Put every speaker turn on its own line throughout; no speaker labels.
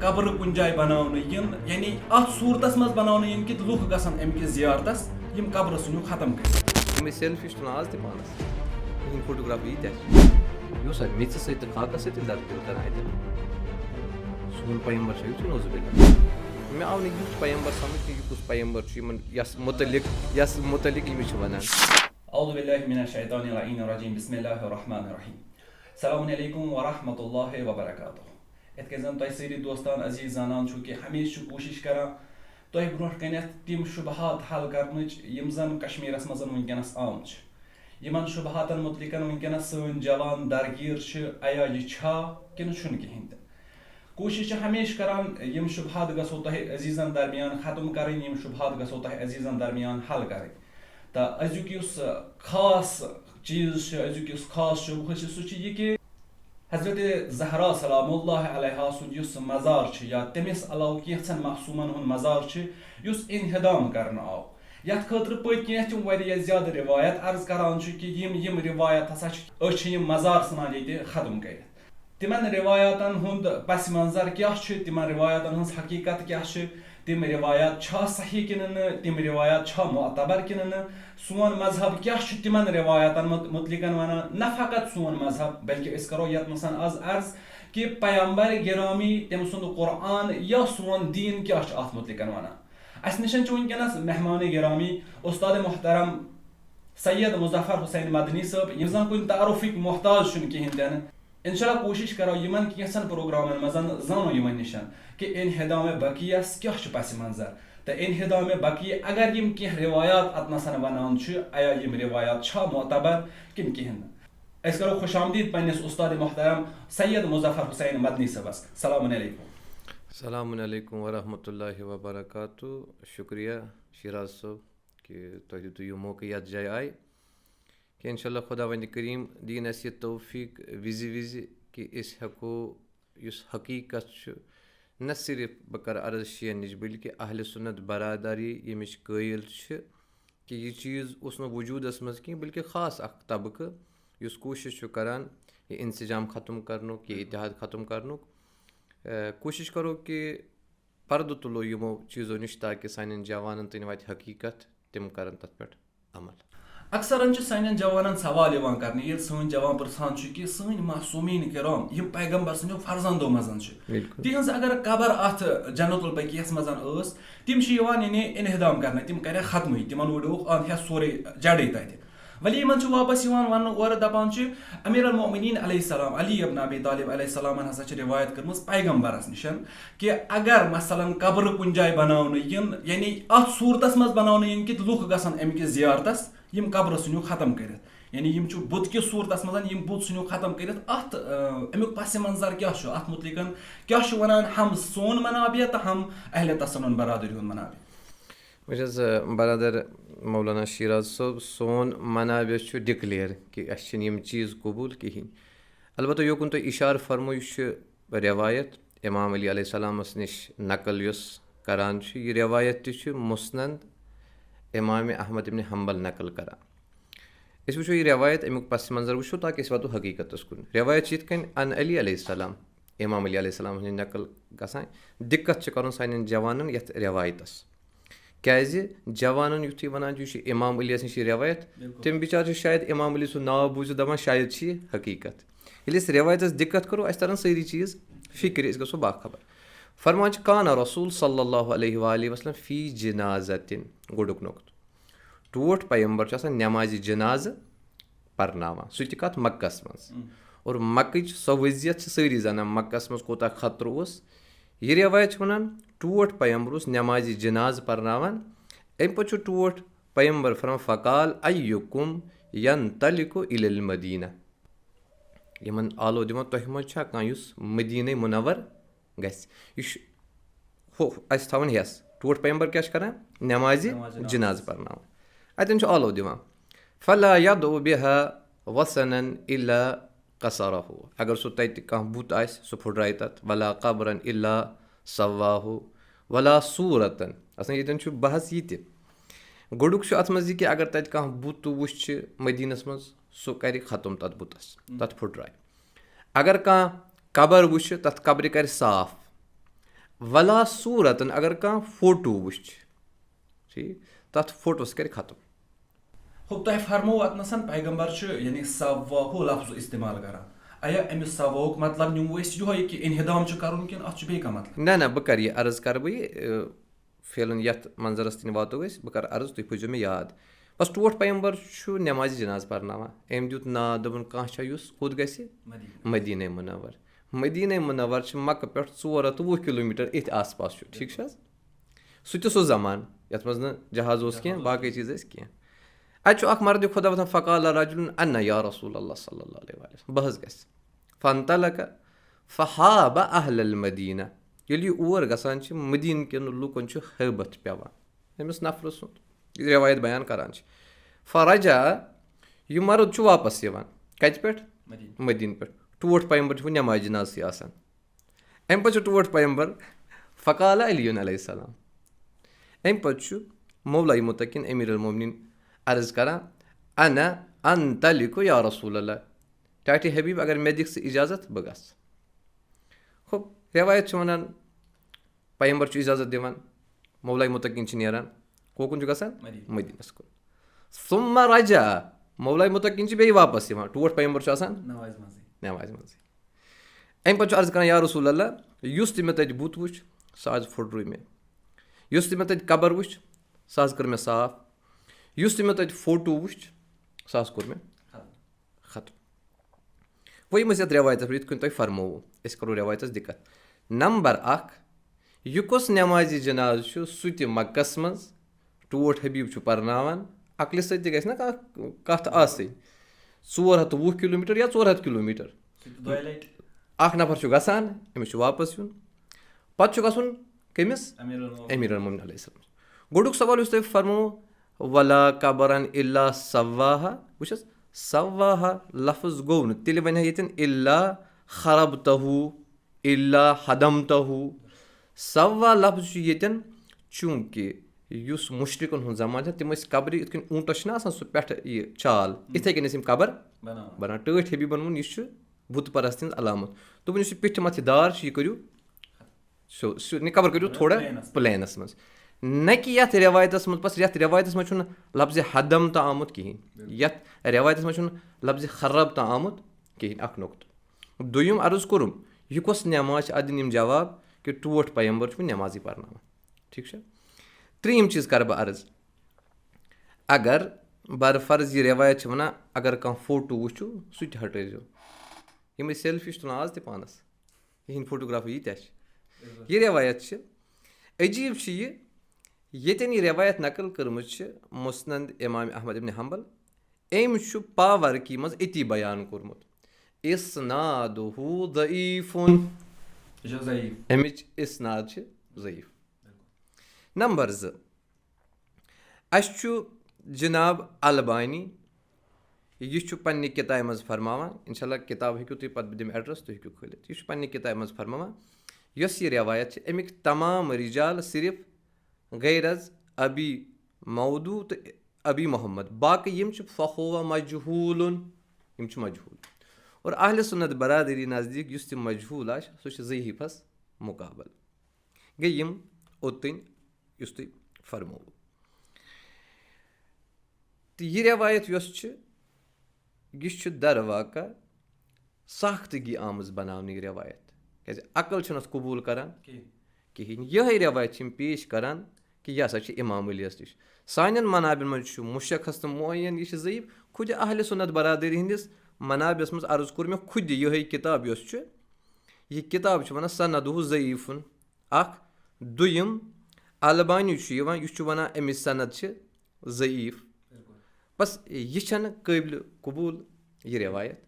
कब्र कुन जाय बनावन यानी अत सूरतस मज बनावन कि लुक गसन अमि जियारतस यम कब्र सुनो खत्म कर
सेल्फी आज ते पानस फोटोग्राफी मिच सत खाक सत दरद कर सोन पैगम्बर नोजुबिल्ला मे आव नुत पैगम्बर समझ कि यह कुछ पैगम्बर यस मुतलिक वनान
औज़ु बिल्लाहि मिनश शैतानिर रजीम बिस्मिल्लाहिर रहमानिर रहीम अस्सलामु अलैकुम व रहमतुल्लाहि व बरकातुहू इत कन जन तुम सारी दोस्तान अजीज जानान कि हमेशा कोशिश करान तुम ब्रोह कन तम शुबहात हल कर जन कश्मीरस मज वनकस आम यमन शुबहातन मुतलिक वनकस सन जवान दरगीर आया यह छा कि कहें कोशिश हमेशा करान यम शुबहात गो तुम अजीजन दरमियान खत्म करें यम शुबहात गो तुम अजीजन दरमियान हल करें तो अजुक खास चीज अजुक खास शुबह सह कि हजरत ज़हरा सलामुल्लाह अलैहा सुन मज़ार या तमिस अलाव कैंसन मासूमन हुन मज़ार इनहदाम करन आव यथ खतर पे तम ज्यादा रिवायत अर्ज करान कि यम रिवायत हसा मज़ार सनान ये खत्म कर तिमन रिवायतन हुंद पस मंजर क्या तिमन रिवायतन हज हकीकत क्या तम रिवायत सही कि तम रिवायत मोतबर कि सोन मजहब क्या तिमन रिवायतन मुतलिक वन न फ़कत सोन मजहब बल्कि करो यस आज अर्ज कि पैगम्बर गिरामी तम सुंद कुरान या सोन दीन क्या अत मुतलिक वन अस निश वनकस मेहमान गिरामी उस्ताद मोहतरम सैयद मुजफ्फर हुसैन मदनी साहब यम जन कुन तारुफिक मोहताज कहें तन इंशाल्लाह कोशिश करो यमन कैंसन प्रोग्रामन मजन जानो यमन निशान कि इनहदाम बकियस क्या पस मंजर तो इनहदाम बकी अगर यम कह रिवायात अतनसन वनान आया यम रिवायात मोतबर किन कहें अस करो खुश आमदीद पन्निस उस्ताद मोहतरम सैयद मुजफ्फर हुसैन मदनी साहबस
सलाम अलैकुम व रहमतुल्लाहि व बरकातुहू शुक्रिया शिराज साहब कि तुम दितु यह मौका यथ जाय आय कि इंशाल्लाह खुदा वंद करीम दीन अस तौफीक विज कि हेको हकीकत न सिर्फ बह कर अर्ज शीन नश बल्कि अहल सुन्नत बरादरी यमिश कायल कि यह चीज़ उस वजूदस मज कहीं बल्कि ख़ास अख तबक़ कोशिश करान यह इंसजाम ख़त्म करनुक यह इतिहाद ख़त्म करनुक कोशिश करो कि पर्द तुलो यमो चीज़ों नश ताकि सान जवान तन वात हकीकत तम कर तथ पे अमल
अक्सर सान जवान सवाल कर सन जवान पृछान कि सन मासूमीन किराम यम पैगम्बर सो फर्जंदो मजन तिहज अगर कबर अत जन्नतुल बकीयस मजन तम यानी इनहदाम कर तम कर खत्म तिमन वोक अ सोरे जड़े तत वली यमन वापस वन और दपान अमीर अल मोमिनीन अलैहिस्सलाम अली इब्न अबी तालिब अलैहिस्सलाम हसा रिवायत कर पैगम्बरस निश कि अगर मसलन कब्र कुन जाय बनावन यानी अत सूरतस मज बनावन कि लुक गसन अमि जियारतस यम कब्र सुनो खत्म कर यानी यम बुत कि सूरतस मज यम बुत सुनो खत्म कर अत अमुक पस मंजर क्या अत मुतलिक क्या वनान हम सोन मनाबिया तो हम अहले तसन्नुन बरादरी हुन मनाबिया
वस बरदर मौलाना शिराज साहब सोन मनाबिया डिक्लेयर कि यम चीज़ कबूल कहें अलबत्ता योकुन तो इशार फरमो रिवायत इमाम अली अलैहिस्सलामस निश नकल करान यह रिवायत मुस्नद इमाम अहमद इब्न हम्बल नकल करान वो यह रिवायत अमुक पस मंजर वो ताकि वातो हकीकत कुन रिवायत यन अन अली अलैहिस्सलाम इमाम अली अलैहिस्सलाम नकल गसान दिक्कत कर सान जवानन यथ रिवायतस क्याज जवानन युथी वनान इमाम अली नश रिवायत तम बिचार शायद इमाम अली सु नाव बूझ दपान शायद हकीकत ये रिवायतस दिक्कत करो अस तरन सारी चीज़ फिक्र गो बाखबर फरमान कान रसूल सल्लल्लाहु अलैहि वसल्लम फ़ी जनाज़तिन गुडुक नोक्त टोट पैगम्बर नमाज जनाज परनावान सह कत मक्कस मज और मक्कच सो वज़ियत सारी जाना मक्कस मज कोता खतर यह रिवायत वनान टोट पैगम्बर नमाज जनाज परनावान अम पे टोट पैगम्बर फरमान फ़काल अय्युकुम यंतलिकु इलल मदीना यमन आलो दिमा तुह मज मदीना मुनव्वर गस थवन हेस टोट पैगम्बर क्या करान नमाज जनाज परनावान अतन आलो दिवान फला यदउ बिहा वसनन इल्ला कसरहु अगर सो तत कह बुत आस सो फुड्राय तत वला कब्रन इल्ला सवाहु वला सूरतन असन यतन बहस यह गुडुक अत मज कि अगर तत कह बुत वुच मदीनस मज सो कर खत्म तत बुतस तत फुड्राय अगर कह कबर वुच तत कब्र कर साफ ولا صوٗرتن اگر کانٛہہ فوٹوٗ وٕچھِ ٹھیٖک تَتھ فوٹوَس کَرِ ختم.
ہُہ تۄہہِ فرموو اتنَسن پیغمبر چھُ یعنی سواہُ لفظ استعمال کران ایا أمِس سواہُک مطلب نِمو أسۍ یِہوے کہِ انہدام چھُ کرُن کِنہٕ اتھ چھُ بیٚیہِ کانٛہہ مطلب؟
نہ بہٕ کَرٕ یہِ عرض کَرٕ بہٕ یہِ فِلحال یَتھ منظرس تہِ واتو أسۍ بہٕ کَرٕ عرض تُہۍ پٲیزیو مےٚ یاد. بس ٹوٹھ پیغمبر چھُ نٮ۪مازِ جناز پرناوان. أمۍ دیُت ناو دوٚپُن کانٛہہ چھا یُس کوٚت گژھِ مدیٖنہ منور. مدیٖنہ منور چھِ مکہٕ پٮ۪ٹھ 420 کِلوٗمیٖٹر یِتھۍ آس پاس چھُ ٹھیٖک چھِ حظ. سُہ تہِ سُہ زمانہٕ یَتھ منٛز نہٕ جہاز اوس کینٛہہ باقٕے چیٖز ٲسۍ کینٛہہ. اَتہِ چھُ اکھ مردِ خۄدا وۄتھان فقال رجُلُن انا یا رسول اللہ صلی اللہ علیہ وسلم بہٕ حظ گژھِ فانطلق فحاب اہل المدیٖنہ. ییٚلہِ یہِ اور گژھان چھِ مدیٖنہٕ کٮ۪ن لُکن چھُ حٲبت پٮ۪وان أمِس نفرٕ سُنٛد رٮ۪وایت بیان کران چھِ. فرجا یہِ مرد چھُ واپس یِوان کتہِ پٮ۪ٹھ مدیٖنہٕ پٮ۪ٹھ. ٹوٹھ پیغمبر چھُ نٮ۪مازِ جنازسٕے آسان. اَمہِ پتہٕ چھُ ٹوٹھ پیغمبر فقال علیُن علیہ السلام. اَمہِ پتہٕ چھُ مولای مُتقیٖن امیٖر المومنیٖن عرض کران انا انطلقُ یا رسول اللہ. ٹاٹہِ حبیٖب اگر مےٚ دِکھ ژٕ اِجازت بہٕ گژھٕ. ہُہ رٮ۪وایت چھِ ونان پیغمبر چھُ اِجازت دِوان مولای مُتقیٖن چھِ نیران کوکُن چھُ گژھان مدیٖنس کُن. ثُمَّ رجع مولای مُتقیٖن چھِ بیٚیہِ واپس یِوان. ٹوٹھ پیغمبر چھُ آسان نٮ۪مازِ منٛزٕے. اَمہِ پتہٕ چھُ عرض کران یا رسول اللہ یُس تہِ مےٚ تتہِ بُت وٕچھ سُہ حظ پھُٹروو مےٚ. یُس تہِ مےٚ تتہِ قبر وٕچھ سُہ حظ کٔر مےٚ صاف. یُس تہِ مےٚ تتہِ فوٹوٗ وٕچھ سُہ حظ کوٚر مےٚ ختم. وۄنۍ یِم أسۍ یَتھ رٮ۪وایتس پٮ۪ٹھ یِتھ کٔنۍ تۄہہِ فرمووُ أسۍ کرو رٮ۪وایتس دِقت. نمبر 1 یہِ کُس نٮ۪مازِ جناز چھُ سُہ تہِ مکس منٛز ٹوٹھ حبیٖب چھُ پرناوان. عقلہِ سۭتۍ تہِ گژھِ نہ کانٛہہ کتھ آسٕنۍ. 420 کِلوٗمیٖٹر یا 400 کِلوٗمیٖٹر اکھ نفر چھُ گژھان أمِس چھُ واپس یُن پتہٕ چھُ گژھُن کٔمِس امیٖر المومنیٖن علیہ السلام. گۄڈُک سوال یُس تۄہہِ فرمووُ ولا قبرن الا سواہا وٕچھ حظ سواہا لفظ گوٚو نہٕ تیٚلہِ وَنہِ ہا ییٚتٮ۪ن الا خربتہوٗ الا ہدمتہوٗ. سوا لفظ چھُ ییٚتٮ۪ن چوٗنٛکہِ یُس مُشرِقن ہُنٛد زمانہٕ چھُ تِم ٲسۍ قبرِ یِتھ کٔنۍ اوٗنٛٹس چھِنہ آسان سُہ پٮ۪ٹھٕ یہِ چال یِتھٕے کٔنۍ ٲسۍ یِم قبر بنان. ٹٲٹھۍ حبیٖبن ووٚن یہِ چھُ بُت پرستی ہٕنٛز علامت. دوٚپُن یُس یہِ پیٚٹھِ متھِ دار چھُ یہِ کٔرِو سیوٚد قبر کٔرِو تھوڑا پلینس منٛز. نہ کہِ یتھ رٮ۪وایتس منٛز بس یتھ رٮ۪وایتس منٛز چھُنہٕ لفظِ حدم تہٕ آمُت کِہینۍ. یتھ رٮ۪وایتس منٛز چھُنہٕ لفظِ خرب تہٕ آمُت کِہینۍ اکھ نۄقطہٕ. دوٚیِم عرض کوٚرُم یہِ کۄس نٮ۪ماز چھِ اتھ دِنۍ یِم جواب کہِ ٹوٹھ پیغمبر چھُ نٮ۪مازٕے پرناوان ٹھیٖک چھا. ترٛیٚیِم چیٖز کرٕ بہٕ عرض اگر برفرض یہِ رٮ۪وایت چھِ ونان اگر کانٛہہ فوٹوٗ وٕچھِو سُہ تہِ ہٹٲیزیو. یِم أسۍ سیلفی چھِ تُلان آز تہِ پانس یِہِنٛدۍ فوٹوگرافر ییٖتیاہ چھِ. یہِ رٮ۪وایت چھِ عجیٖب چھِ یہِ ییٚتٮ۪ن یہِ رٮ۪وایت نقل کٔرمٕژ چھِ مُسند امام احمد ابنِ حمبل أمۍ چھُ پاورکی منٛز أتی بیان کوٚرمُت اِسنادُہوٗ ضعیٖفُن. اَمِچ اِسناد چھِ ضعیٖف. نمبر 2 اَسہِ چھُ جِناب البانی یہِ چھُ پننہِ کِتابہِ منٛز فرماوان انشاء اللہ کِتاب ہیٚکِو تُہۍ پتہٕ بہٕ دِمہٕ ایڈرس تُہۍ ہیٚکِو کھٲلِتھ. یہِ چھُ پننہِ کِتابہِ منٛز فرماوان یۄس یہِ رٮ۪وایت چھِ اَمِکۍ تمام رِجال صرف غیرض ابی مودوٗ تہٕ ابی محمد باقٕے یِم چھِ فخوا مجہوٗلُن یِم چھِ مجہوٗل. اور اہلِ سُنت برادری نزدیٖک یُس تہِ مجہوٗل آسہِ سُہ چھُ ضعیٖفس مُقابل. گٔے یِم اوٚتٕنۍ یُس تُہۍ فرمووُ. تہٕ یہِ رٮ۪وایت یۄس چھِ یہِ چھُ درواقع ساختگی آمٕژ بناونہٕ یہِ رٮ۪وایت کیازِ عقل چھُنہٕ اتھ قبوٗل کران کِہینۍ. یِہے رٮ۪وایت چھِ یِم پیش کران کہِ یہِ ہسا چھِ امام علیس نِش. سانٮ۪ن منابن منٛز چھُ مُشخص تہٕ معین یہِ چھِ ضعیٖف. خُدِ اہلِ سُنت برادری ہِنٛدِس منابِس منٛز عرض کوٚر مےٚ خُدِ یِہے کِتاب یۄس چھِ یہِ کِتاب چھِ ونان سندُہوٗ ضعیٖفُن اکھ. دوٚیِم البانی چھُ یِوان یہِ چھُ ونان امِچ سند چھِ ضعیٖف. بس یہِ چھنہٕ قٲبلہِ قبوٗل یہِ رٮ۪وایت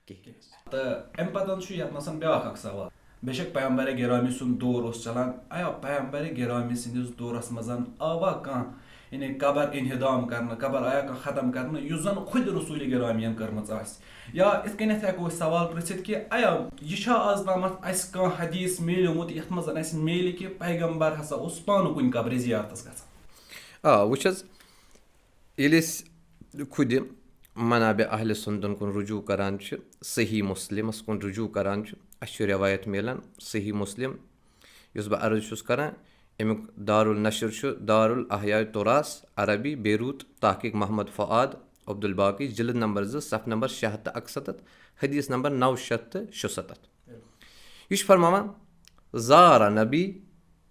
کِہینۍ.
تہٕ اَمہِ پتہٕ چھُ یتھ منٛز بیاکھ اکھ سوال بے شک پیغمبرِ گرامی سُنٛد دور اوس چلان ایا پیغمبرِ گرامی سٕنٛدِس دورس منٛز آوا کانٛہہ یعنی قبر انہدام کرنہٕ قبر آیا کانٛہہ ختم کرنہٕ یُس زن خُدِ رسوٗلِ گرامیَن کٔرمٕژ آسہِ یا یِتھ کٔنٮ۪تھ ہٮ۪کو أسۍ سوال پرژھِتھ کہِ ایا یہِ چھا آز تامتھ اسہِ کانٛہہ حدیٖث میلیومُت یتھ منٛز اسہِ میلہِ کہِ پیغمبر ہسا اوس پانہٕ کُنہِ قبرِ زیارتس گژھان.
وٕچھ حظ ییٚلہِ أسۍ خُدِ منابِ اہلِ سُنتن کُن رجوٗع کران چھِ صحیح مُسلِمس کُن رجوٗع کران چھِ اَسہِ چھُ رٮ۪وایت مِلان صحیح مُسلِم یُس بہٕ عرض چھُس کَران اَمیُک دارالنشر چھُ دارُالاحیاء تُراث عربی بیروٗت تحقیٖق محمد فعاد عبدالباقی جلد نمبر 2 صفحہٕ نمبر 667 حدیث نمبر 976. یہِ چھُ فرماوان زارا نبی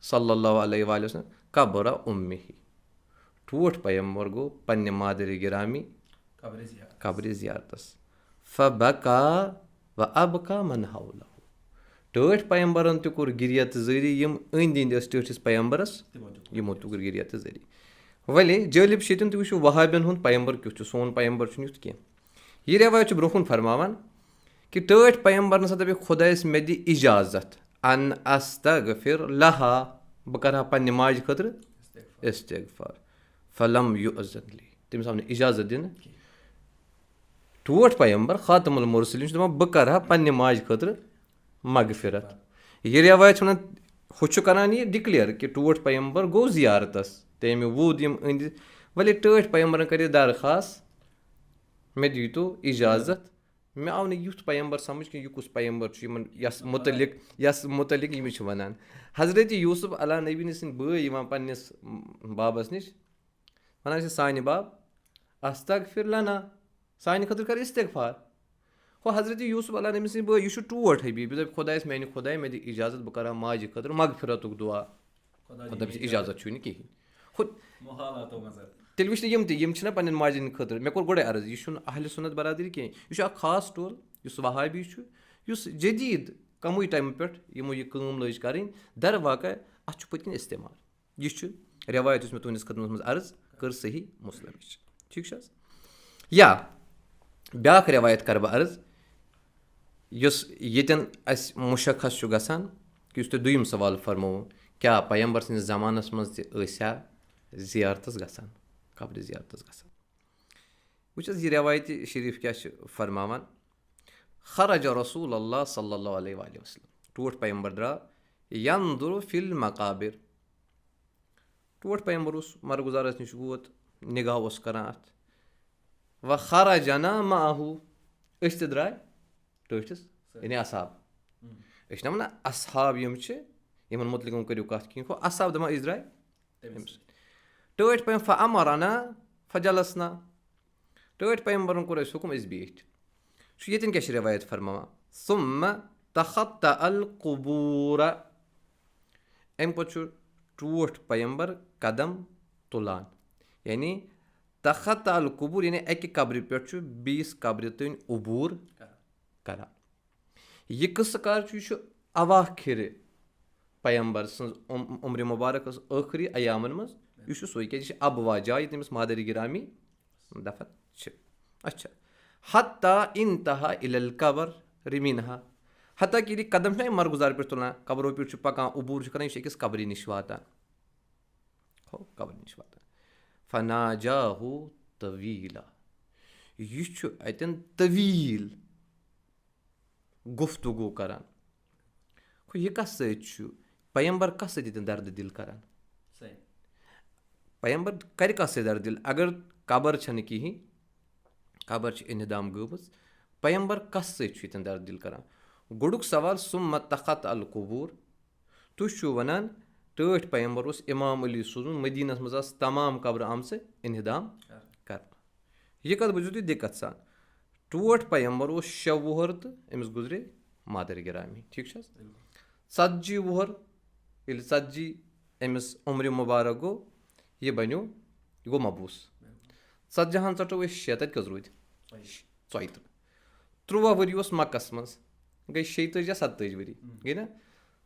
صلی اللہ علیہ وآلہ وسلم قبرا اُمِّہی. ٹوٹھ پیمبر گوٚو پننہِ مادری گرامی قبرِ زیارتس. فبکا و ابکا من حولہ. ٹٲٹھۍ پیمبرن تہِ کوٚر گِریا تہٕ زٲری یِم أنٛدۍ أنٛدۍ ٲسۍ ٹٲٹھِس پیمبرس یِمو تہِ کوٚر گِریا تہٕ زٲری. ولے جٲلب چھِ ییٚتٮ۪ن تُہۍ وٕچھِو وہابین ہُنٛد پیمبر کیُتھ چھُ سون پیمبر چھُنہٕ یُتھ کینٛہہ. یہِ رٮ۪وایت چھُ برونٛہہ کُن فرماوان کہِ ٹٲٹھۍ پیمبرن ہسا دپے خۄدایس مےٚ دِ اِجازت ان استغفر لہا بہٕ کرٕ ہا پننہِ ماجہِ خٲطرٕ استغفار. فلم یُؤذن لی. تٔمِس آو نہٕ اِجازت دِنہٕ. ٹوٹھ پیمبر خاتم المرسلین چھُ دپان بہٕ کرٕ ہا پننہِ ماجہِ خٲطرٕ مغفرت. یہِ رٮ۪وایت چھِ ونان ہُہ چھُ کران یہِ ڈِکلیئر کہِ ٹوٹھ پیمبر گوٚو زیارتس تٔمۍ ووٚد یِم أنٛدۍ. ولے ٹٲٹھۍ پیمبرن کرے درخاست مےٚ دیٖتو اِجازت. مےٚ آو نہٕ یُتھ پیمبر سمجھ کہِ یہِ کُس پیمبر چھُ یِمن یس مُتعلق یِم چھِ ونان. حضرت یوٗسف علیٰ نبی سٕنٛدۍ بٲے یِوان پننِس بابس نِش ونان چھِ سانہِ باب استغفر لنا سانہِ خٲطرٕ کر استغفار. ہُہ حضرت یوٗسف علیٰ نبی سٕنٛدۍ بٲے یہِ چھُ ٹوٹھ حبیٖب. یہِ دپہِ خۄدایس میانہِ خۄداے مےٚ دِ اِجازت بہٕ کرٕ ہا ماجہِ خٲطرٕ مغفرتُک دُعا. دپٮ۪س اِجازت چھُے نہٕ کِہینۍ. تیٚلہِ وٕچھ نہٕ یِم تہِ یِم چھِنہ پننٮ۪ن ماجٮ۪ن ہِنٛدِ خٲطرٕ. مےٚ کوٚر گۄڈے عرض یہِ چھُنہٕ اہلِ سُنت برادری کینٛہہ. یہِ چھُ اکھ خاص ٹول یُس وہابی چھُ یُس جدیٖد کمٕے ٹایمہٕ پٮ۪ٹھ یِمو یہِ کٲم لٲج کرٕنۍ. درواقع اتھ چھُ پٔتۍ کِنۍ استعمال. یہِ چھُ رٮ۪وایت یُس مےٚ تُہنٛدِس خدمتس منٛز عرض کٔر صحیح مُسلمٕچ. ٹھیٖک چھِ حظ. یا بیٛاکھ رٮ۪وایت کرٕ بہٕ عرض یُس ییٚتٮ۪ن اَسہِ مُشخص چھُ گژھان کہِ یُس تۄہہِ دوٚیِم سوال فرمووُ کیٛاہ پیمبر سٕنٛدِس زمانس منٛز تہِ ٲسۍ ہا زیارتس گژھان قبرِ زیارتس گژھان. وٕچھ حظ یہِ رٮ۪وایتہِ شریٖف کیٛاہ چھِ فرماوان خرج رسول اللہ صلی اللہ علیہ وآلہ وسلم. ٹوٹھ پیمبر درٛاو ینظر فی المقابر. ٹوٹھ پیمبر اوس مرگُزارس نِش ووت نگاہ اوس کران اتھ. و خرجنا معہو أسۍ تہِ درٛاے ٹٲٹھِس یعنی اصحاب. أسۍ چھِنہ ونان اصحاب یِم چھِ یِمن مُتعلق وۄنۍ کٔرِو کتھ کِہینۍ. ہُہ اصحاب دپان أسۍ درٛاے ٹٲٹھۍ پیمبر فامرنا فجلسنا. ٹٲٹھۍ پیمبرن کوٚر اَسہِ حُکم أسۍ بیٖٹھۍ. چھُ ییٚتٮ۪ن کیٛاہ چھِ رٮ۪وایت فرماوان ثم تخطأ القبور. امہِ پتہٕ چھُ ٹوٹھ پیمبر قدم تُلان یعنی تخطأ القبور یعنی اکہِ قبرِ پٮ۪ٹھ چھُ بیٚیِس قبرِ تانۍ عبوٗر کران. یہِ قٕصہٕ کر چھُ یہِ چھُ اواخرِ پیمبر سٕنٛز عمرِ مُبارک ٲس ٲخری ایامن منٛز. یہِ چھُ سُے کیازِ یہِ چھِ ابوا جاے ییٚتہِ تٔمِس مادری گرامی دفن چھِ. اچھا حتٰ انتہا الی القبر رمینہا. حتیٰ کہِ ییٚلہِ قدم چھُنہ یِم مرگُزار پٮ۪ٹھ تُلان قبرو پٮ۪ٹھ چھُ پکان عبوٗر چھُ کران یہِ چھُ أکِس قبرِ نِش واتان. ہو قبرِ نِش واتان. فناجاہو طویٖلا. یہِ چھُ اتٮ۪ن طویٖل گُفتگوٗ کران. گوٚو یہِ کتھ سۭتۍ چھُ پیمبر کتھ سۭتۍ ییٚتٮ۪ن دردِ دِل کران. پیمبر کرِ کتھ سۭتۍ دردِ دِل. اگر قبر چھنہٕ کِہینۍ قبر چھِ انہدام گٔمٕژ پیمبر کتھ سۭتۍ چھُ ییٚتٮ۪ن دردِ دِل کران. گۄڈُک سوال ثم تخطأ القبور. تُہۍ چھِو ونان ٹٲٹھۍ پیمبر اوس امام علی سوٗزمُت مدیٖنس منٛز آسہٕ تمام قبرٕ آمژٕ انہدام کرنہٕ. یہِ کتھ بوٗزِو تُہۍ دِقت سان. ٹوٹھ پیمبر اوس 6 وُہر تہٕ أمِس گُزرے مادر گرامی. ٹھیٖک چھِ حظ. 40 وُہر ییٚلہِ 40 أمِس عمرِ مُبارک گوٚو یہِ بنیو یہِ گوٚو مبوٗس. 40 ہن ژٹو أسۍ 6 تتہِ کٔژ روٗدۍ 34. 13 ؤری اوس مکس منٛز گٔے 36 یا 27 ؤری گٔے نہ.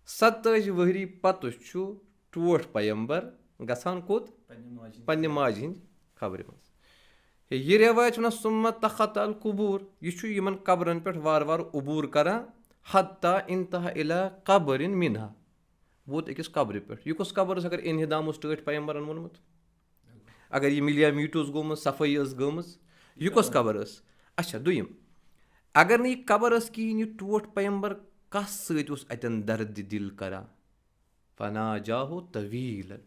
27 ؤری پتہٕ چھُ ٹوٹھ پیمبر گژھان کوٚت پننہِ ماجہِ ہِنٛدِ خبرِ منٛز. یہِ رٮ۪وایت چھِ ونان ثم تخطأ القبور. یہِ چھُ یِمن قبرن پٮ۪ٹھ وارٕ وارٕ عبوٗر کران. حتٰ انتہا الی قبر منہا. ووت أکِس قبرِ پٮ۪ٹھ. یہِ کُس قبر اوس اگر انہدام اوس ٹٲٹھۍ پیمبرن ووٚنمُت. اگر یہِ مِلیا میٖٹ اوس گوٚمُت صفٲیی ٲس گٔمٕژ یہِ کۄس قبر ٲس. اچھا دوٚیِم اگر نہٕ یہِ قبر ٲس کِہینۍ یہِ ٹوٹھ پیمبر کتھ سۭتۍ اوس اتٮ۪ن دردِ دِل کران. فناجاہو طویٖلن.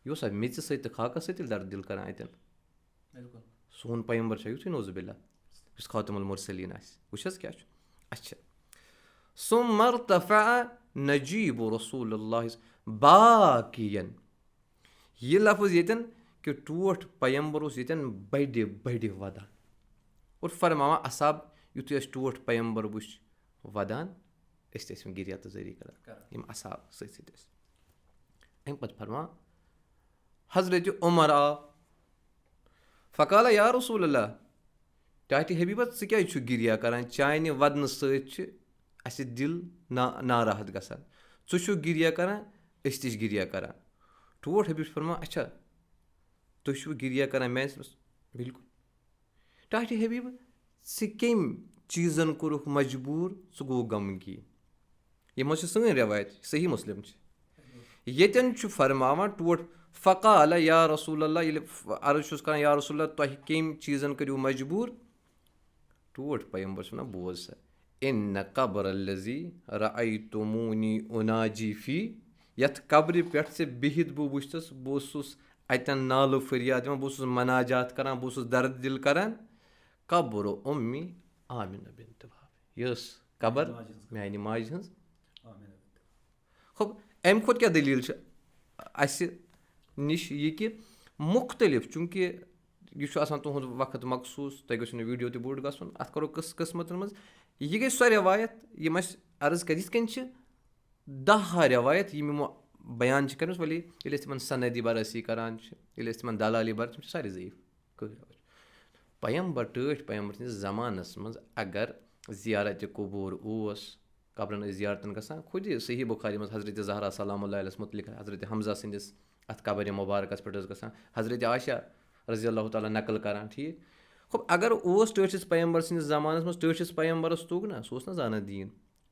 یہِ اوسا میٚژِ سۭتۍ تہٕ خاکس سۭتۍ ییٚلہِ دردِ دِل کران اتٮ۪ن. سون پیمبر چھا یُتھُے نوزُ باللہ یُس خاتم المرسلیٖن آسہِ. وٕچھ حظ کیٛاہ چھُ. اچھا ثم ارتفع نجیب رسول اللہ باقین. یہِ لفظ ییٚتٮ۪ن کہِ ٹوٹھ پیمبر اوس ییٚتٮ۪ن بَڑِ بَڑِ وَدان اور فرماوان اصحاب یُتھُے اَسہِ ٹوٹھ پیمبر وٕچھ وَدان أسۍ تہِ ٲسۍ وۄنۍ گِریا تہٕ زٲری کَران یِم اصحاب سۭتۍ سۭتۍ ٲسۍ. اَمہِ پَتہٕ فرماوان حضرتِ عمر آو فقالا یا رسول اللہ ٹاٹہِ حبیٖبا ژٕ کیٛازِ چھُکھ گِریا کَران چانہِ وَدنہٕ سۭتۍ چھِ اَسہِ دِل ناراحت گژھان ژٕ چھُکھ گِریا کَران أسۍ تہِ چھِ گِریا کَران. ٹوٹھ حبیٖب چھُ فرماوان اچھا تُہۍ چھُو گِریا کَران میٛانہِ سۭتۍ بِلکُل. ٹاٹہِ حبیٖبا ژٕ کٔمۍ چیٖزَن کوٚرُکھ مجبوٗر ژٕ گوٚو غمگیٖن. یِم حظ چھِ سٲنۍ رٮ۪وایت صحیح مُسلِم چھِ. ییٚتٮ۪ن چھُ فرماوان ٹوٹھ فقالا یا رسول اللہ ییٚلہِ عرض چھُس کَران یا رسول اللہ تۄہہِ کٔمۍ چیٖزَن کٔرِو مجبوٗر ٹوٹھ پیمبر چھُ وَنان بوز سا اِنَّ قبر الذی رأیتمونی اُناجی فی یَتھ قبرِ پٮ۪ٹھ ژےٚ بِہِتھ بہٕ وٕچھتَس بہٕ اوسُس اَتٮ۪ن نالہٕ فریاد دِوان بہٕ اوسُس مناجات کَران بہٕ اوسُس درد دِل کَران قبرُ اُمّی آمِنہ بِنتِ وہب یہِ ٲس قبر میٛانہِ ماجہِ ہٕنٛز. اَمہِ کھۄتہٕ کیٛاہ دٔلیٖل چھِ اَسہِ نِش یہِ کہِ مُختٔلِف چوٗنٛکہِ یہِ چھُ آسان تُہُنٛد وقت مخصوٗص تۄہہِ گژھِو نہٕ ویٖڈیو تہِ بوٚڑ گژھُن اَتھ کَرو قٕسمَتَن منٛز. یہِ گٔے سۄ رٮ۪وایت یِم اَسہِ عرض کَرِ یِتھ کٔنۍ چھِ 10 رٮ۪وایت یِم یِمو بیان چھِ کَرِمَژ ولی ییٚلہِ أسۍ تِمن سندی برعسی کَران چھِ ییٚلہِ أسۍ تِمن دلالی بر تِم چھِ سارے ضعیٖف. پیمبر ٹٲٹھۍ پیمبر سٕنٛدِس زمانَس منٛز اگر زیارتِ قبوٗر اوس قبرن ٲسۍ زیارتن گژھان خُدِ صحیح بُخاری منٛز حضرتِ زہرا سلام اللہ علیہس مُتعلِق حضرتِ حمزہ سٕنٛدِس اَتھ قبرِ مُبارکَس پٮ۪ٹھ ٲس گژھان حضرتِ عاشا رضی اللہ تعالیٰ نقل کران ٹھیٖک. اگر اوس ٹٲٹھِس پیمبر سٕنٛدِس زمانَس منٛز ٹٲٹھِس پیمبرس توٚگ نہ سُہ اوس نہ زانان دیٖن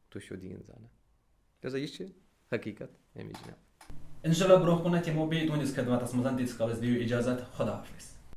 تُہۍ چھِو دیٖن زانان لہذا یہِ چھِ حقیٖقت اَمِچ جِناب.
اِنشاء اللہ برونٛہہ کُنتھ یِمو بیٚیہِ تُہنٛدِس خدمتس منٛز تیٖتِس کالس دِیِو اِجازت خۄدا حافِظ.